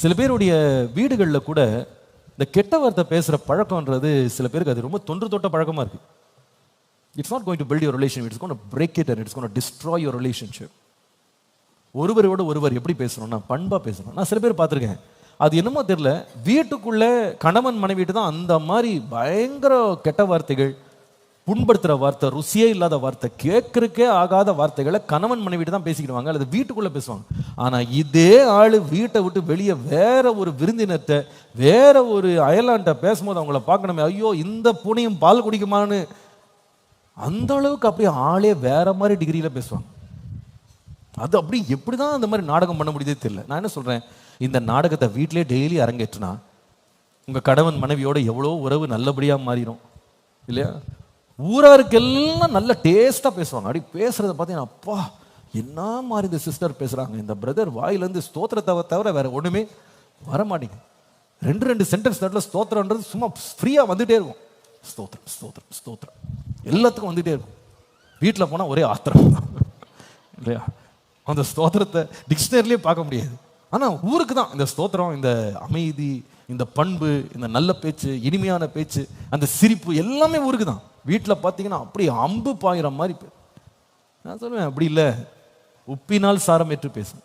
சில பேருடைய வீடுகளில் கூட இந்த கெட்ட வார்த்தை பேசுகிற பழக்கம்ன்றது சில பேருக்கு அது ரொம்ப தொன்று தொட்ட பழக்கமாக இருக்கு. It's not going to build your relation, it's going to break it and it's going to destroy your relationship. ஒருவரோட ஒருவர் எப்படி பேசணும்னா பண்பாக பேசணும். நான் சில பேர் பார்த்துருக்கேன், அது என்னமோ தெரியல, வீட்டுக்குள்ளே கணவன் மனைவிட்டு தான் அந்த மாதிரி பயங்கர கெட்ட வார்த்தைகள், புண்படுத்துகிற வார்த்தை, ருசியே இல்லாத வார்த்தை, கேட்கறக்கே ஆகாத வார்த்தைகளை கணவன் மனைவிட்டு தான் பேசிக்கிடுவாங்க அல்லது வீட்டுக்குள்ளே பேசுவாங்க. ஆனால் இதே ஆள் வீட்டை விட்டு வெளியே வேற ஒரு விருந்தினத்தை வேற ஒரு அயலான்ட்ட பேசும்போது அவங்கள பார்க்கணுமே, ஐயோ இந்த பூனையும் பால் குடிக்குமான்னு அந்த அளவுக்கு அப்படியே ஆளே வேற மாதிரி டிகிரியில் பேசுவாங்க. அது அப்படி எப்படி தான் அந்த மாதிரி நாடகம் பண்ண முடியுதே தெரியல. நான் என்ன சொல்கிறேன், இந்த நாடகத்தை வீட்டிலே டெய்லி அரங்கேற்றுனா உங்கள் கணவன் மனைவியோட எவ்வளோ உறவு நல்லபடியாக மாறிடும் இல்லையா? ஊராருக்கெல்லாம் நல்ல டேஸ்ட்டாக பேசுவாங்க. அப்படி பேசுகிறத பார்த்தீங்கன்னா, அப்பா என்ன மாதிரி இந்த சிஸ்டர் பேசுகிறாங்க, இந்த பிரதர் வாயிலேருந்து ஸ்தோத்திரத்தை தவிர வேற ஒன்றுமே வர மாட்டேங்க. ரெண்டு சென்டென்ஸ் நடுவில் ஸ்தோத்திரன்றது சும்மா ஃப்ரீயாக வந்துகிட்டே இருக்கும். ஸ்தோத்திரம் ஸ்தோத்திரம் ஸ்தோத்திரம் எல்லாத்துக்கும் வந்துகிட்டே இருக்கும். வீட்டில் போனால் ஒரே ஆத்திரம் இல்லையா? அந்த ஸ்தோத்திரத்தை டிக்ஷனரிலேயே பார்க்க முடியாது. ஆனால் ஊருக்கு தான் இந்த ஸ்தோத்திரம், இந்த அமைதி, இந்த பண்பு, இந்த நல்ல பேச்சு, இனிமையான பேச்சு, அந்த சிரிப்பு எல்லாமே ஊருக்கு தான். வீட்டில் பார்த்தீங்கன்னா அப்படி அம்பு பாயிற மாதிரி. நான் சொல்லுவேன், அப்படி இல்லை, உப்பினால் சாரம் ஏற்று பேசும்.